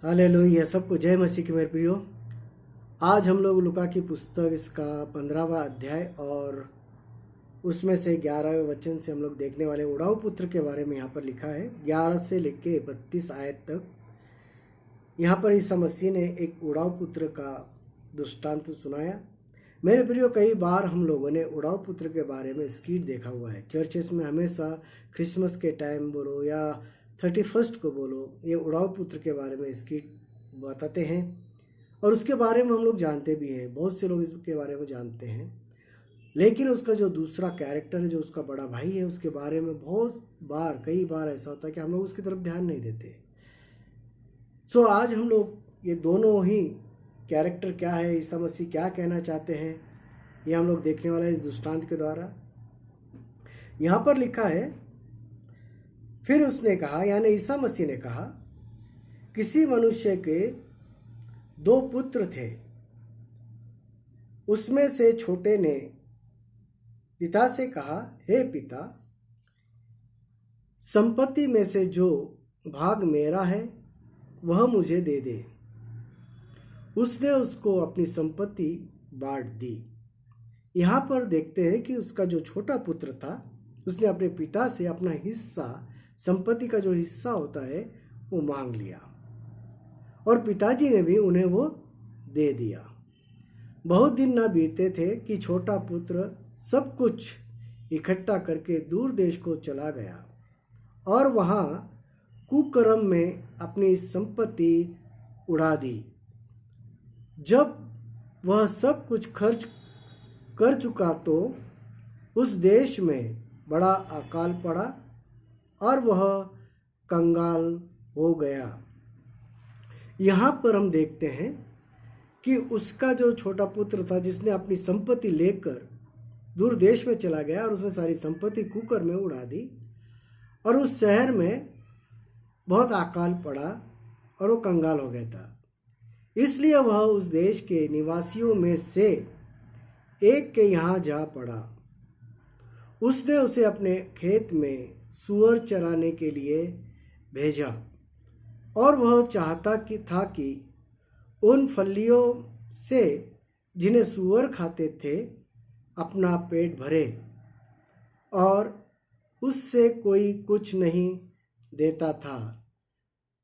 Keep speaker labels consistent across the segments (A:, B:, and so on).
A: Hallelujah, सबको जय मसीह की मेरे प्रियो। आज हम लोग लूका की पुस्तक इसका 15वां अध्याय और उसमें से 11वें वचन से हम लोग देखने वाले उड़ाऊ पुत्र के बारे में यहाँ पर लिखा है। 11 से लेके 32 आयत तक यहाँ पर ईसा मसीह ने एक उड़ाऊ पुत्र का दृष्टांत सुनाया। मेरे प्रियो, कई बार हम लोगों ने उड़ाऊ पुत्र के बारे में स्किट देखा हुआ है। चर्चेस में हमेशा क्रिसमस के टाइम बोलो या 31 को बोलो, ये उड़ाऊ पुत्र के बारे में स्किट बताते हैं और उसके बारे में हम लोग जानते भी हैं। बहुत से लोग इसके बारे में जानते हैं, लेकिन उसका जो दूसरा कैरेक्टर है, जो उसका बड़ा भाई है, उसके बारे में कई बार ऐसा होता है कि हम लोग उसकी तरफ ध्यान नहीं देते। सो आज हम लोग ये दोनों ही कैरेक्टर क्या है, ईसा मसीह क्या कहना चाहते हैं, ये हम लोग देखने वाला है इस दृष्टांत के द्वारा। यहाँ पर लिखा है, फिर उसने कहा, यानी ईसा मसीह ने कहा, किसी मनुष्य के 2 पुत्र थे। उसमें से छोटे ने पिता से कहा, हे पिता, संपत्ति में से जो भाग मेरा है वह मुझे दे दे। उसने उसको अपनी संपत्ति बांट दी। यहाँ पर देखते हैं कि उसका जो छोटा पुत्र था, उसने अपने पिता से अपना हिस्सा, संपत्ति का जो हिस्सा होता है, वो मांग लिया और पिताजी ने भी उन्हें वो दे दिया। बहुत दिन न बीते थे कि छोटा पुत्र सब कुछ इकट्ठा करके दूर देश को चला गया और वहाँ कुकर्म में अपनी संपत्ति उड़ा दी। जब वह सब कुछ खर्च कर चुका तो उस देश में बड़ा अकाल पड़ा और वह कंगाल हो गया। यहाँ पर हम देखते हैं कि उसका जो छोटा पुत्र था, जिसने अपनी संपत्ति लेकर दूर देश में चला गया और उसने सारी संपत्ति कुकर में उड़ा दी और उस शहर में बहुत अकाल पड़ा और वो कंगाल हो गया था। इसलिए वह उस देश के निवासियों में से एक के यहाँ जा पड़ा। उसने उसे अपने खेत में सूअर चराने के लिए भेजा और वह चाहता था कि उन फलियों से, जिन्हें सूअर खाते थे, अपना पेट भरे, और उससे कोई कुछ नहीं देता था।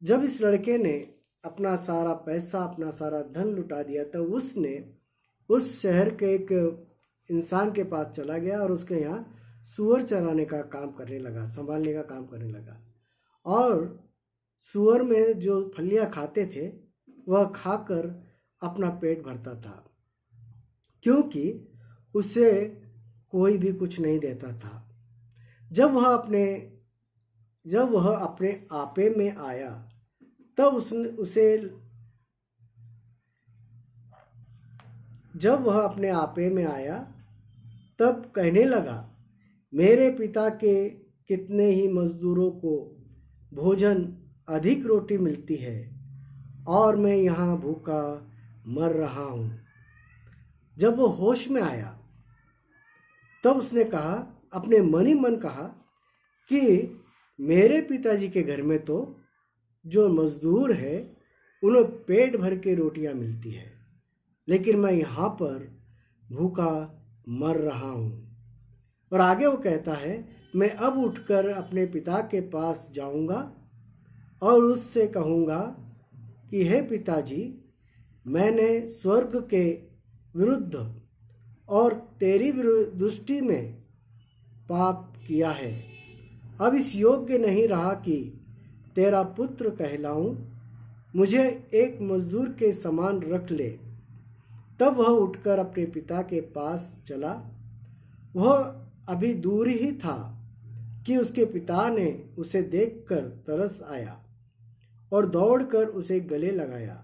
A: जब इस लड़के ने अपना सारा पैसा, अपना सारा धन लुटा दिया, तो उसने उस शहर के एक इंसान के पास चला गया और उसके यहाँ सूअर चराने का काम करने लगा, संभालने का काम करने लगा। और सूअर में जो फलियाँ खाते थे वह खाकर अपना पेट भरता था, क्योंकि उसे कोई भी कुछ नहीं देता था। जब वह अपने आपे में आया, तब तब कहने लगा, मेरे पिता के कितने ही मजदूरों को भोजन अधिक रोटी मिलती है और मैं यहाँ भूखा मर रहा हूँ। जब वो होश में आया, तब उसने कहा, अपने मन ही मन कहा कि मेरे पिताजी के घर में तो जो मजदूर है उन्हें पेट भर के रोटियां मिलती है, लेकिन मैं यहाँ पर भूखा मर रहा हूँ। और आगे वो कहता है, मैं अब उठकर अपने पिता के पास जाऊँगा और उससे कहूँगा कि हे पिताजी, मैंने स्वर्ग के विरुद्ध और तेरी दृष्टि में पाप किया है। अब इस योग्य नहीं रहा कि तेरा पुत्र कहलाऊं। मुझे एक मजदूर के समान रख ले। तब वह उठकर अपने पिता के पास चला। वह अभी दूर ही था कि उसके पिता ने उसे देखकर तरस आया और दौड़कर उसे गले लगाया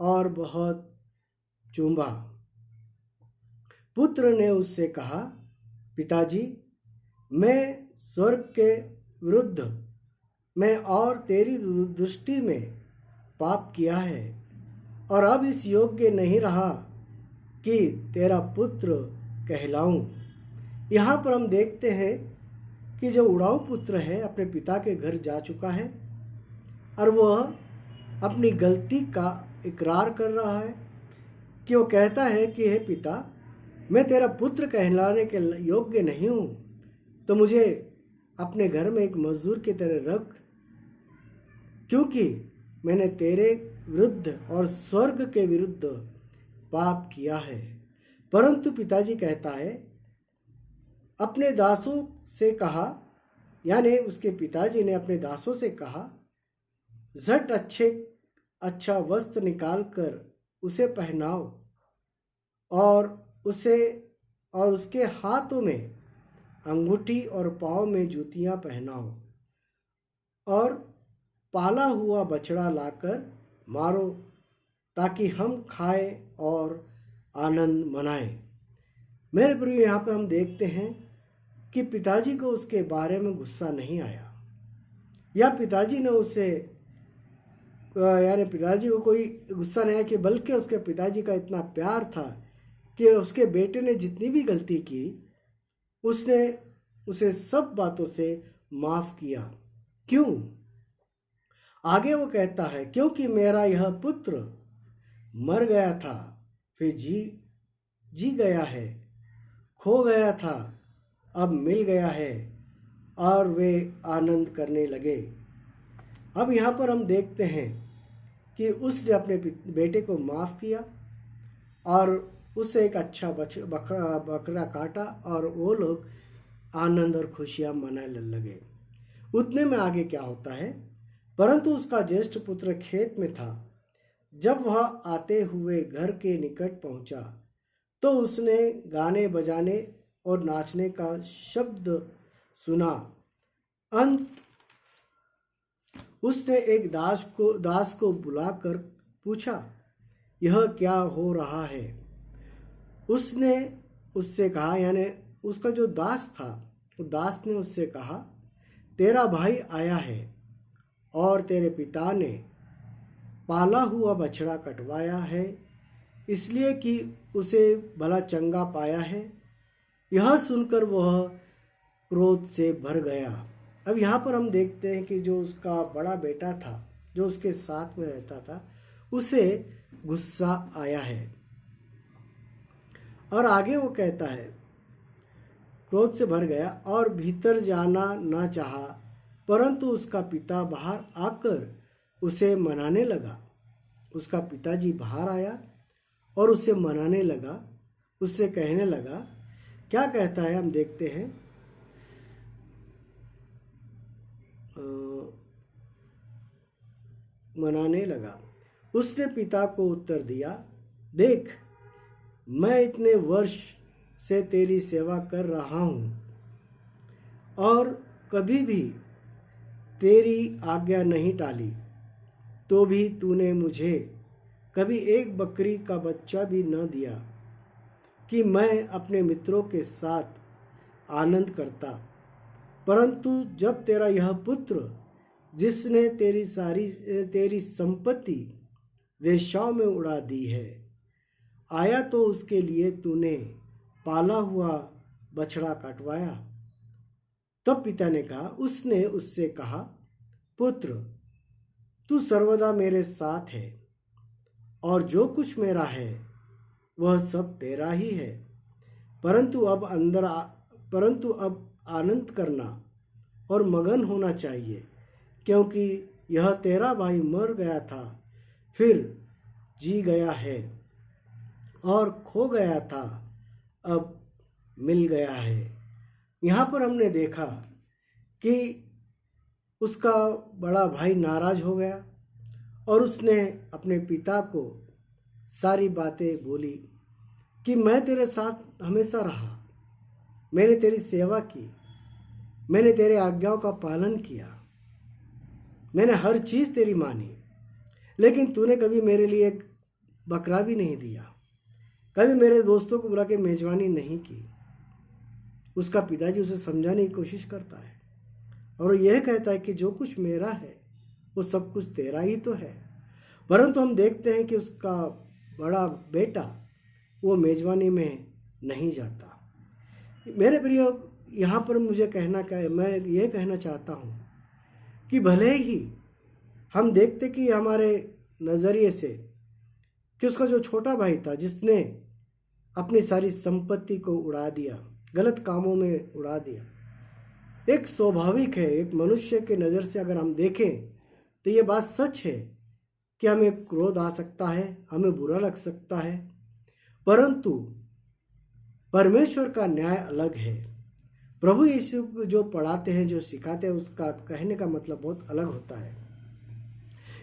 A: और बहुत चूमा। पुत्र ने उससे कहा, पिताजी, मैं स्वर्ग के विरुद्ध मैं और तेरी दृष्टि में पाप किया है और अब इस योग्य नहीं रहा कि तेरा पुत्र कहलाऊं। यहाँ पर हम देखते हैं कि जो उड़ाऊ पुत्र है अपने पिता के घर जा चुका है और वह अपनी गलती का इकरार कर रहा है, कि वो कहता है कि हे पिता, मैं तेरा पुत्र कहलाने के योग्य नहीं हूँ, तो मुझे अपने घर में एक मजदूर की तरह रख, क्योंकि मैंने तेरे विरुद्ध और स्वर्ग के विरुद्ध पाप किया है। परंतु पिताजी कहता है, अपने दासों से कहा, यानी उसके पिताजी ने अपने दासों से कहा, झट अच्छा वस्त्र निकाल कर उसे पहनाओ और उसके हाथों में अंगूठी और पाँव में जूतियां पहनाओ और पाला हुआ बछड़ा लाकर मारो, ताकि हम खाएं और आनंद मनाएं। मेरे प्रिय, यहाँ पे हम देखते हैं कि पिताजी को उसके बारे में गुस्सा नहीं आया, या पिताजी ने उसे यानी पिताजी को कोई गुस्सा नहीं आया, कि बल्कि उसके पिताजी का इतना प्यार था कि उसके बेटे ने जितनी भी गलती की उसने उसे सब बातों से माफ किया। क्यों? आगे वो कहता है, क्योंकि मेरा यह पुत्र मर गया था, फिर जी गया है, खो गया था, अब मिल गया है, और वे आनंद करने लगे। अब यहाँ पर हम देखते हैं कि उसने अपने बेटे को माफ़ किया और उससे एक अच्छा बकरा काटा और वो लोग आनंद और खुशियाँ मनाने लगे। उतने में आगे क्या होता है, परंतु उसका ज्येष्ठ पुत्र खेत में था। जब वह आते हुए घर के निकट पहुंचा तो उसने गाने बजाने और नाचने का शब्द सुना। अंत उसने एक दास को बुलाकर पूछा, यह क्या हो रहा है? उसने उससे कहा, यानी उसका जो दास था, वो दास ने उससे कहा, तेरा भाई आया है और तेरे पिता ने पाला हुआ बछड़ा कटवाया है, इसलिए कि उसे भला चंगा पाया है। यह सुनकर वह क्रोध से भर गया। अब यहाँ पर हम देखते हैं कि जो उसका बड़ा बेटा था, जो उसके साथ में रहता था, उसे गुस्सा आया है। और आगे वो कहता है, क्रोध से भर गया और भीतर जाना ना चाहा, परंतु उसका पिता बाहर आकर उसे मनाने लगा। उसका पिताजी बाहर आया और उसे मनाने लगा, उससे कहने लगा, क्या कहता है हम देखते हैं। मनाने लगा। उसने पिता को उत्तर दिया, देख, मैं इतने वर्ष से तेरी सेवा कर रहा हूँ और कभी भी तेरी आज्ञा नहीं टाली, तो भी तूने मुझे कभी एक बकरी का बच्चा भी न दिया कि मैं अपने मित्रों के साथ आनंद करता। परंतु जब तेरा यह पुत्र, जिसने तेरी संपत्ति वेश्याओं में उड़ा दी है, आया तो उसके लिए तूने पाला हुआ बछड़ा कटवाया। तब पिता ने कहा, उसने उससे कहा, पुत्र, तू सर्वदा मेरे साथ है और जो कुछ मेरा है वह सब तेरा ही है, परंतु अब आनंद करना और मगन होना चाहिए, क्योंकि यह तेरा भाई मर गया था, फिर जी गया है, और खो गया था, अब मिल गया है। यहाँ पर हमने देखा कि उसका बड़ा भाई नाराज हो गया और उसने अपने पिता को सारी बातें बोली कि मैं तेरे साथ हमेशा रहा, मैंने तेरी सेवा की, मैंने तेरे आज्ञाओं का पालन किया, मैंने हर चीज़ तेरी मानी, लेकिन तूने कभी मेरे लिए एक बकरा भी नहीं दिया, कभी मेरे दोस्तों को बुला के मेजबानी नहीं की। उसका पिताजी उसे समझाने की कोशिश करता है और यह कहता है कि जो कुछ मेरा है वो सब कुछ तेरा ही तो है। परंतु हम देखते हैं कि उसका बड़ा बेटा वो मेजबानी में नहीं जाता। मेरे प्रिय, यहाँ पर मुझे कहना क्या है, मैं ये कहना चाहता हूँ कि भले ही हम देखते कि हमारे नज़रिए से कि उसका जो छोटा भाई था जिसने अपनी सारी संपत्ति को उड़ा दिया, गलत कामों में उड़ा दिया, एक स्वाभाविक है, एक मनुष्य के नज़र से अगर हम देखें तो ये बात सच है कि हमें क्रोध आ सकता है, हमें बुरा लग सकता है, परंतु परमेश्वर का न्याय अलग है। प्रभु यीशु जो पढ़ाते हैं, जो सिखाते हैं, उसका कहने का मतलब बहुत अलग होता है।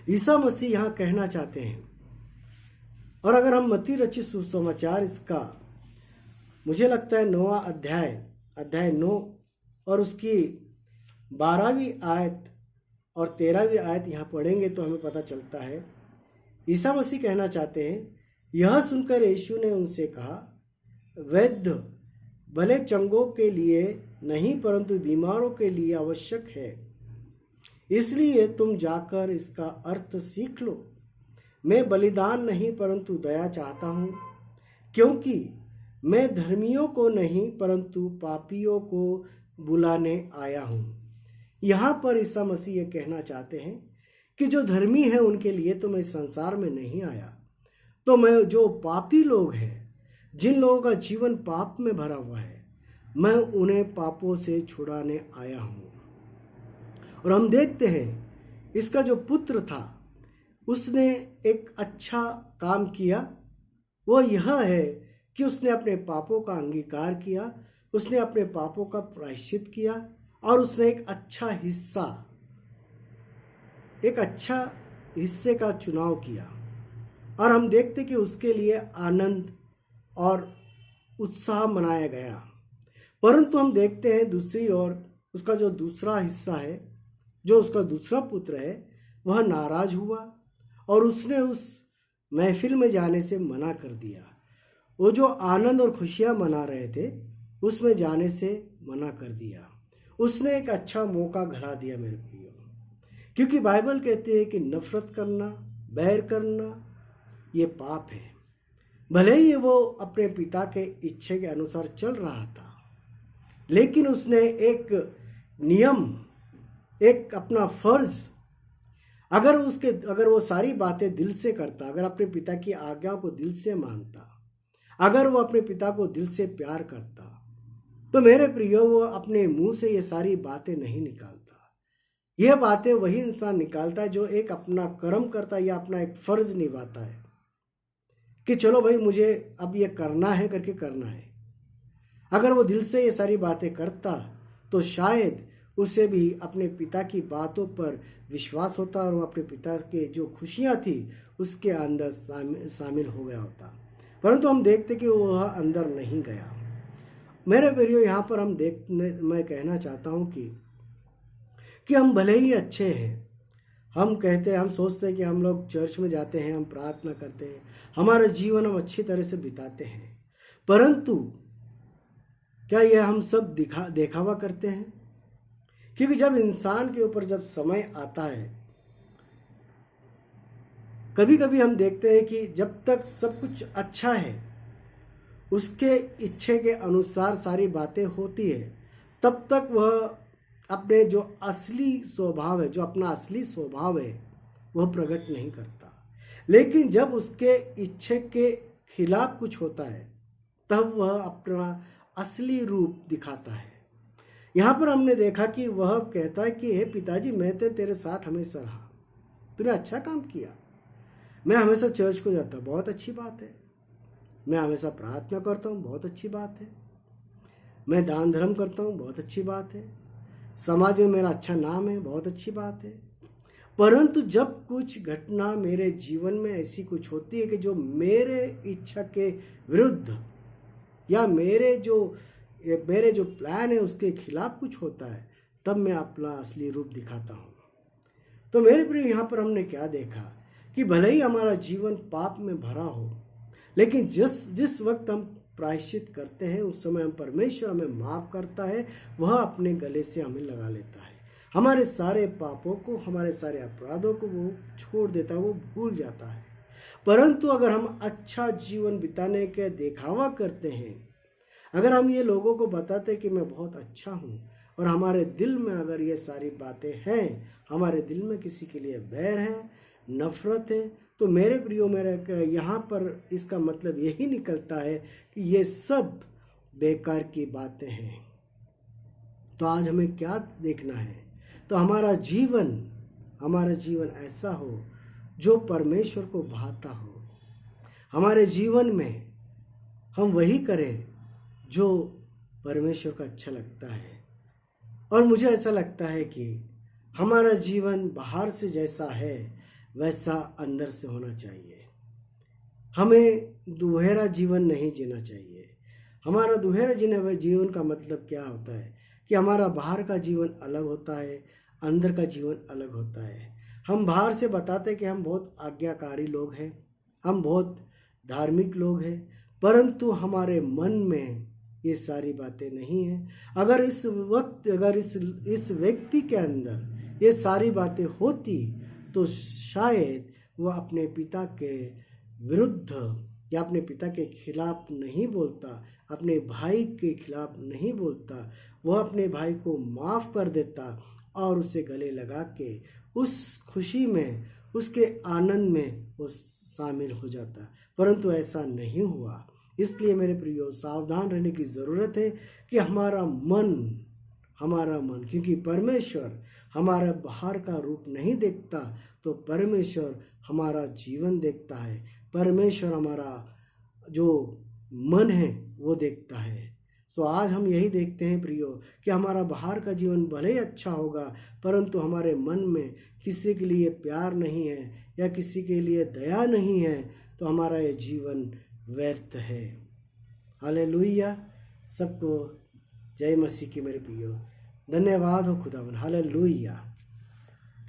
A: ईसा मसीह यहाँ कहना चाहते हैं, और अगर हम मत्ती रचित सुसमाचार इसका मुझे लगता है 9वां अध्याय 9 और उसकी 12वीं आयत और 13वीं आयत यहाँ पढ़ेंगे तो हमें पता चलता है। ईसा मसीह कहना चाहते हैं, यह सुनकर यीशु ने उनसे कहा, वैद्य भले चंगों के लिए नहीं परंतु बीमारों के लिए आवश्यक है, इसलिए तुम जाकर इसका अर्थ सीख लो। मैं बलिदान नहीं परंतु दया चाहता हूँ, क्योंकि मैं धर्मियों को नहीं परंतु पापियों को बुलाने आया हूँ। यहाँ पर ईसा मसीह ये कहना चाहते हैं कि जो धर्मी है उनके लिए तो मैं इस संसार में नहीं आया, तो मैं जो पापी लोग हैं, जिन लोगों का जीवन पाप में भरा हुआ है, मैं उन्हें पापों से छुड़ाने आया हूँ। और हम देखते हैं इसका जो पुत्र था उसने एक अच्छा काम किया, वो यह है कि उसने अपने पापों का अंगीकार किया, उसने अपने पापों का प्रायश्चित किया और उसने एक अच्छा हिस्से का चुनाव किया। और हम देखते कि उसके लिए आनंद और उत्साह मनाया गया। परंतु हम देखते हैं दूसरी ओर उसका जो दूसरा हिस्सा है, जो उसका दूसरा पुत्र है, वह नाराज हुआ और उसने उस महफिल में जाने से मना कर दिया। वो जो आनंद और खुशियाँ मना रहे थे उसमें जाने से मना कर दिया। उसने एक अच्छा मौका घड़ा दिया मेरे प्रियो, क्योंकि बाइबल कहती है कि नफरत करना, बैर करना ये पाप है। भले ही वो अपने पिता के इच्छे के अनुसार चल रहा था, लेकिन उसने एक नियम, एक अपना फर्ज, अगर वो सारी बातें दिल से करता, अगर अपने पिता की आज्ञाओं को दिल से मानता, अगर वो अपने पिता को दिल से प्यार करता, तो मेरे प्रियो वो अपने मुंह से ये सारी बातें नहीं निकालता। ये बातें वही इंसान निकालता है जो एक अपना कर्म करता है या अपना एक फर्ज निभाता है कि चलो भाई मुझे अब ये करना है करके करना है। अगर वो दिल से ये सारी बातें करता तो शायद उसे भी अपने पिता की बातों पर विश्वास होता और वो अपने पिता के जो खुशियाँ थी उसके अंदर शामिल हो गया होता। परंतु हम देखते कि वह अंदर नहीं गया। मेरे प्रियो, यहाँ पर मैं कहना चाहता हूँ कि हम भले ही अच्छे हैं, हम कहते हैं, हम सोचते हैं कि हम लोग चर्च में जाते हैं, हम प्रार्थना करते हैं, हमारा जीवन हम अच्छी तरह से बिताते हैं, परंतु क्या यह हम सब दिखावा करते हैं? क्योंकि जब इंसान के ऊपर जब समय आता है, कभी कभी हम देखते हैं कि जब तक सब कुछ अच्छा है, उसके इच्छे के अनुसार सारी बातें होती है, तब तक वह अपने जो असली स्वभाव है, जो अपना असली स्वभाव है, वह प्रकट नहीं करता। लेकिन जब उसके इच्छे के खिलाफ कुछ होता है, तब वह अपना असली रूप दिखाता है। यहाँ पर हमने देखा कि वह कहता है कि हे पिताजी, मैं तो तेरे साथ हमेशा रहा, तूने अच्छा काम किया, मैं हमेशा चर्च को जाता, बहुत अच्छी बात है, मैं हमेशा प्रार्थना करता हूँ, बहुत अच्छी बात है, मैं दान धर्म करता हूँ, बहुत अच्छी बात है, समाज में मेरा अच्छा नाम है, बहुत अच्छी बात है। परंतु जब कुछ घटना मेरे जीवन में ऐसी कुछ होती है कि जो मेरे इच्छा के विरुद्ध या मेरे जो प्लान है उसके खिलाफ कुछ होता है, तब मैं अपना असली रूप दिखाता हूँ। तो मेरे प्रिय, यहाँ पर हमने क्या देखा कि भले ही हमारा जीवन पाप में भरा हो, लेकिन जिस वक्त हम प्रायश्चित करते हैं उस समय हम परमेश्वर हमें माफ़ करता है, वह अपने गले से हमें लगा लेता है, हमारे सारे पापों को, हमारे सारे अपराधों को वो छोड़ देता है, वो भूल जाता है। परंतु अगर हम अच्छा जीवन बिताने के दिखावा करते हैं, अगर हम ये लोगों को बताते हैं कि मैं बहुत अच्छा हूँ, और हमारे दिल में अगर ये सारी बातें हैं, हमारे दिल में किसी के लिए बैर है, नफरत है, तो मेरे प्रियो, मेरा यहाँ पर इसका मतलब यही निकलता है कि ये सब बेकार की बातें हैं। तो आज हमें क्या देखना है? तो हमारा जीवन ऐसा हो जो परमेश्वर को भाता हो। हमारे जीवन में हम वही करें जो परमेश्वर को अच्छा लगता है। और मुझे ऐसा लगता है कि हमारा जीवन बाहर से जैसा है वैसा अंदर से होना चाहिए। हमें दुहेरा जीवन नहीं जीना चाहिए। हमारा दुहेरा जीवन का मतलब क्या होता है कि हमारा बाहर का जीवन अलग होता है, अंदर का जीवन अलग होता है। हम बाहर से बताते हैं कि हम बहुत आज्ञाकारी लोग हैं, हम बहुत धार्मिक लोग हैं, परंतु हमारे मन में ये सारी बातें नहीं हैं। अगर इस व्यक्ति के अंदर ये सारी बातें होती तो शायद वह अपने पिता के विरुद्ध या अपने पिता के खिलाफ नहीं बोलता, अपने भाई के खिलाफ नहीं बोलता, वह अपने भाई को माफ़ कर देता और उसे गले लगा के उस खुशी में, उसके आनंद में वो शामिल हो जाता। परंतु ऐसा नहीं हुआ। इसलिए मेरे प्रियो, सावधान रहने की ज़रूरत है कि हमारा मन, क्योंकि परमेश्वर हमारा बाहर का रूप नहीं देखता, तो परमेश्वर हमारा जीवन देखता है। परमेश्वर हमारा जो मन है वो देखता है। तो आज हम यही देखते हैं प्रियो कि हमारा बाहर का जीवन भले ही अच्छा होगा, परंतु हमारे मन में किसी के लिए प्यार नहीं है या किसी के लिए दया नहीं है, तो हमारा ये जीवन व्यर्थ है। हालेलुया। सबको जय मसीह की मेरे प्रियो। धन्यवाद हो खुदावन। हालेलुया।